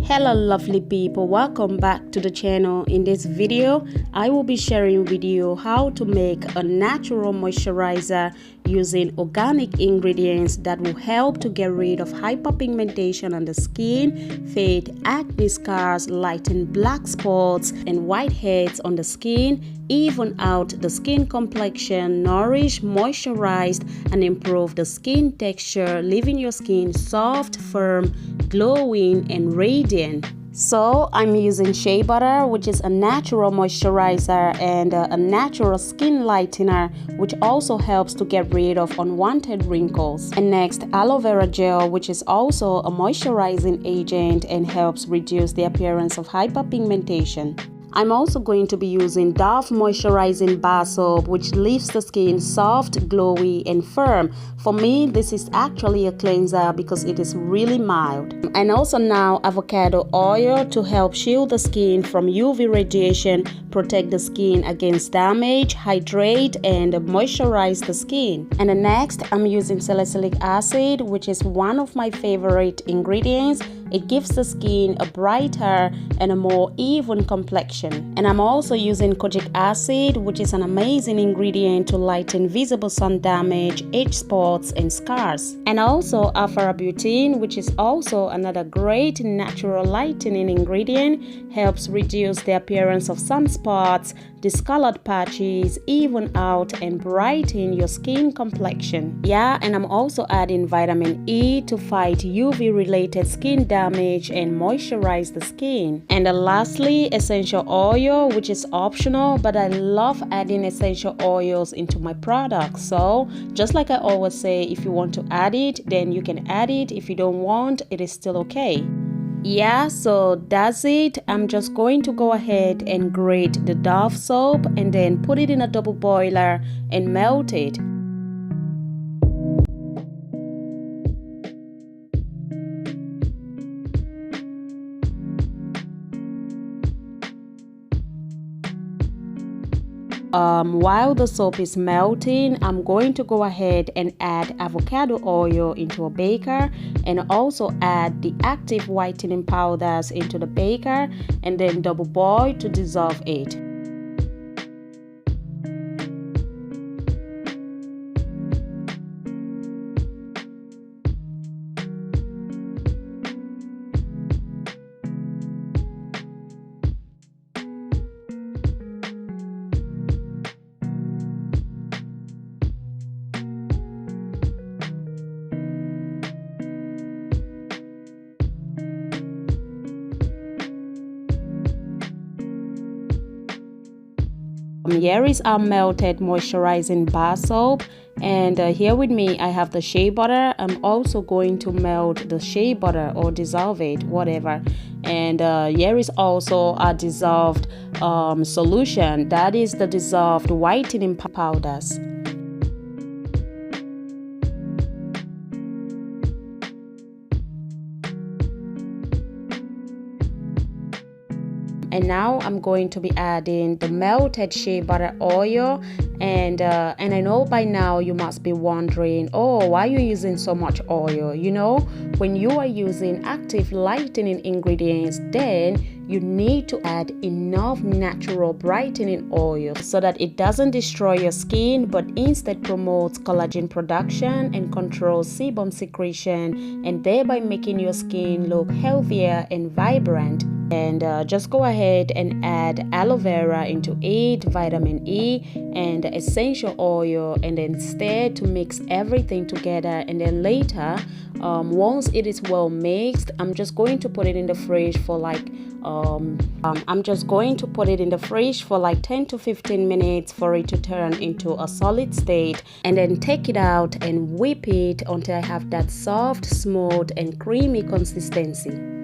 Hello lovely people, welcome back to the channel. In this video I will be sharing with you how to make a natural moisturizer using organic ingredients that will help to get rid of hyperpigmentation on the skin, fade acne scars, lighten black spots and whiteheads on the skin, even out the skin complexion, nourish, moisturize and improve the skin texture, leaving your skin soft, firm, glowing and radiant. So I'm using shea butter, which is a natural moisturizer and a natural skin lightener, which also helps to get rid of unwanted wrinkles. And next, aloe vera gel, which is also a moisturizing agent and helps reduce the appearance of hyperpigmentation. I'm also going to be using Dove moisturizing bar soap, which leaves the skin soft, glowy and firm. For me, this is actually a cleanser because it is really mild. And also now avocado oil to help shield the skin from UV radiation, protect the skin against damage, hydrate and moisturize the skin. And then next, I'm using salicylic acid, which is one of my favorite ingredients. It gives the skin a brighter and a more even complexion. And I'm also using kojic acid, which is an amazing ingredient to lighten visible sun damage, age spots and scars. And also alpha-butene, which is also another great natural lightening ingredient, helps reduce the appearance of sunspots, discolored patches, even out and brighten your skin complexion. Yeah, and I'm also adding vitamin E to fight UV related skin damage and moisturize the skin. And lastly, essential oil, which is optional, but I love adding essential oils into my products. So just like I always say, if you want to add it, then you can add it. If you don't want, it is still okay. Yeah, so that's it. I'm just going to go ahead and grate the Dove soap and then put it in a double boiler and melt it. While the soap is melting, I'm going to go ahead and add avocado oil into a beaker and also add the active whitening powders into the beaker and then double boil to dissolve it. Here is our melted moisturizing bar soap, and here with me I have the shea butter. I'm also going to melt the shea butter or dissolve it, whatever. And here is also a dissolved solution, that is the dissolved whitening powders. And now I'm going to be adding the melted shea butter oil, and I know by now you must be wondering, oh, why are you using so much oil? You know, when you are using active lightening ingredients, then you need to add enough natural brightening oil so that it doesn't destroy your skin but instead promotes collagen production and controls sebum secretion, and thereby making your skin look healthier and vibrant. And just go ahead and add aloe vera into it, vitamin E and essential oil, and then stir to mix everything together. And then later, once it is well mixed, I'm just going to put it in the fridge for like 10 to 15 minutes for it to turn into a solid state, and then take it out and whip it until I have that soft, smooth and creamy consistency.